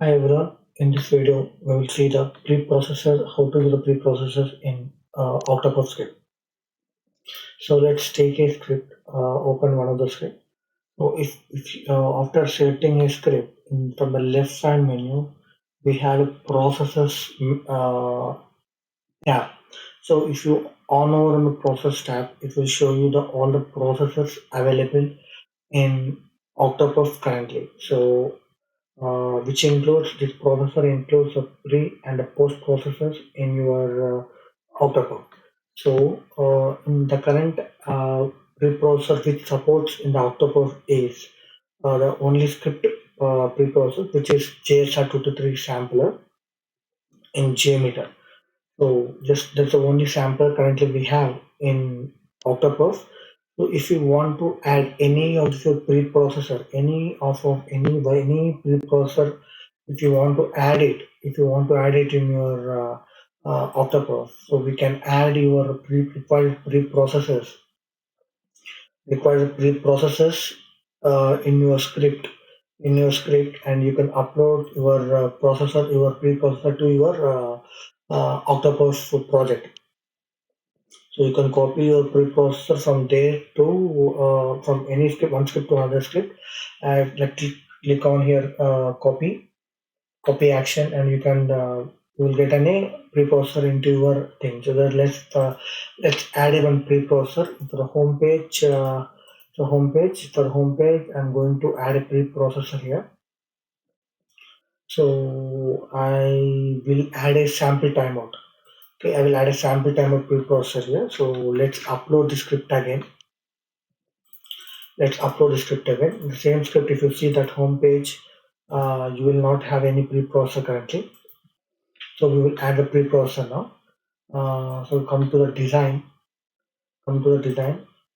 Hi everyone, in this video we will see the preprocessor, how to use the preprocessor in OctoPerf script. So let's take a script, open one of the script. So if after selecting a script from the left side menu, we have a processors tab. So if you on over on the process tab, it will show you all the processors available in OctoPerf currently. So which includes this processor includes the pre and the post processors in your OctoPerf. So in the current preprocessor which supports in the OctoPerf is the only script preprocessor which is JSR223 sampler in JMeter. So just that's the only sampler currently we have in OctoPerf. So if you want to add any of your preprocessor, any preprocessor, if you want to add it in your OctoPerf, so we can add your required preprocessors in your script, and you can upload your your preprocessor to your OctoPerf project. So you can copy your preprocessor from there to from any script, one script to another script. And click on here, copy action, and you will get any preprocessor into your thing. So that let's add a one preprocessor for the home page. Home page, I'm going to add a preprocessor here. So I will add a sample timeout. Okay, I will add a sample timeout preprocessor here. So let's upload the script again. The same script, if you see that home page, you will not have any preprocessor currently. So we will add the preprocessor now. So come to the design,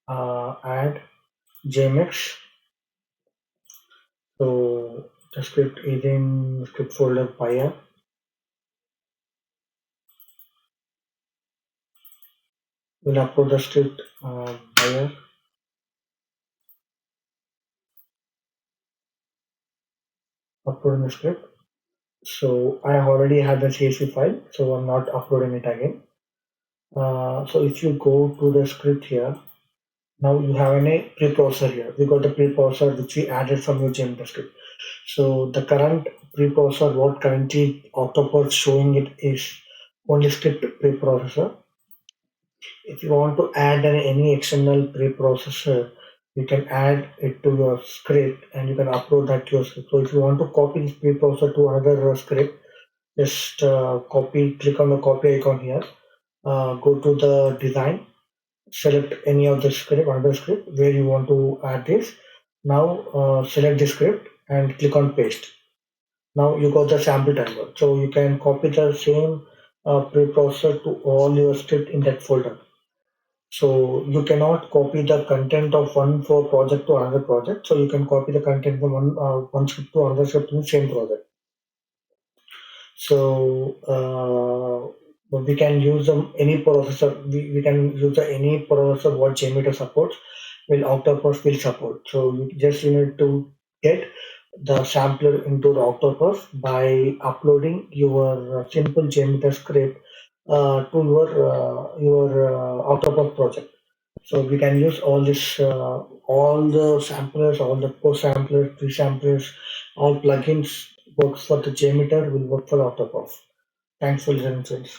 add JMX. So the script is in script folder file. We'll upload the script file. Uploading the script. So I already have the CSV file, so I'm not uploading it again. So if you go to the script here, now you have a preprocessor here. We got the preprocessor which we added from your JMeter script. So the current preprocessor, what currently OctoPerf showing it is only script preprocessor. If you want to add any external preprocessor, you can add it to your script and you can upload that to your script. So if you want to copy this preprocessor to another script, just click on the copy icon here, go to the design, select any of the script, another script where you want to add this. Now select the script and click on paste. Now you got the sample timer. So you can copy the same preprocessor to all your script in that folder. So you cannot copy the content of one for project to another project. So you can copy the content from one script to another script in the same project. So we can use any processor. We can use any processor what JMeter supports. Will OctoPerf will support. So you need to get the sampler into the OctoPerf by uploading your simple JMeter script to your OctoPerf project. So we can use all the samplers, all the post samplers, pre samplers, all plugins works for the JMeter will work for OctoPerf. Thanks for listening, friends.